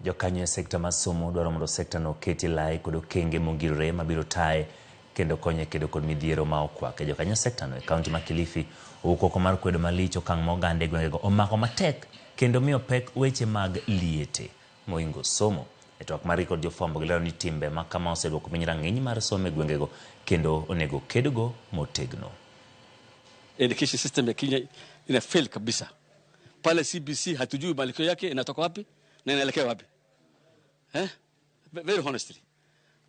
Jokanyo sekta masomo dwaro mondo sekta no keti lai kod okenge mongirore mabiro tae kendo konye kedo kod midhiero ma okwake. Jokanyo sekta no e kaunti ma Kilifi okoko mar kwedo malich okang' mogande gwengego omako matek kendo miyo pek weche mag liete moingo somo. E twak mar kod jofwambo gilero ni timbe ma kama osedwoko piny rang'iny mar somo e gwengego kendo onego kedgo motegno. Education system ya Kenya ina fail kabisa. Pale CBC hatujui malikio yake inatoka wapi na inaelekea wapi. Very honestly.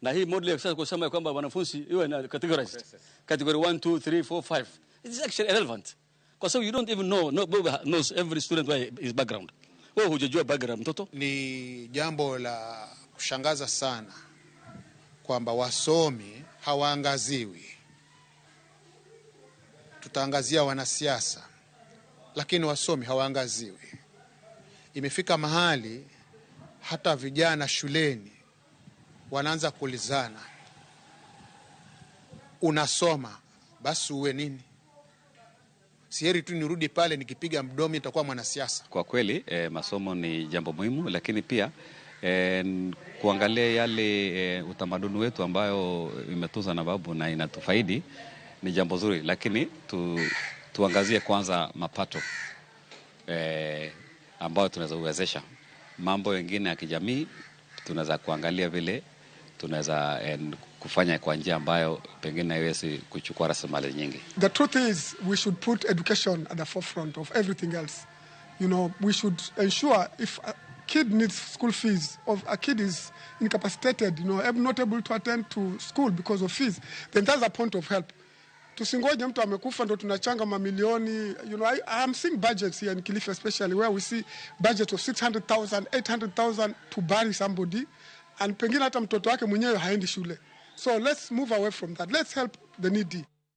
Na hii model ya sasa kusema kwamba wanafunzi iwe na categorized. Category 1, 2, 3, 4, 5. It is actually irrelevant. Because you don't even know, nobody knows every student why his background. Wewe hujajua background mtoto. Ni jambo la kushangaza sana kwamba wasomi hawaangaziwi. Tutaangazia wanasiasa, lakini wasomi hawaangaziwi. Imefika mahali hata vijana shuleni wanaanza kulizana, unasoma basi uwe nini? Siheri tu nirudi pale nikipiga mdomo nitakuwa mwanasiasa. Kwa kweli masomo ni jambo muhimu, lakini pia kuangalia yale utamaduni wetu ambayo imetunza na babu na inatufaidi ni jambo zuri, lakini tuangazie kwanza mapato ambayo tunaweza uwezesha. Mambo mengine ya kijamii tunaweza kuangalia vile tunaweza kufanya kwa njia ambayo pengine haiwezi kuchukua rasilimali nyingi. The truth is we should put education at the forefront of everything else. You know, we should ensure if a kid needs school fees, or a kid is incapacitated, you know, not able to attend to school because of fees, then that's a point of help. Tusingoje mtu amekufa ndo tunachanga mamilioni. You know, I am seeing budgets here in Kilifi especially where we see budget of 600,000, 800,000 to bury somebody, and pengine hata mtoto wake mwenyewe haendi shule. So let's move away from that. Let's help the needy.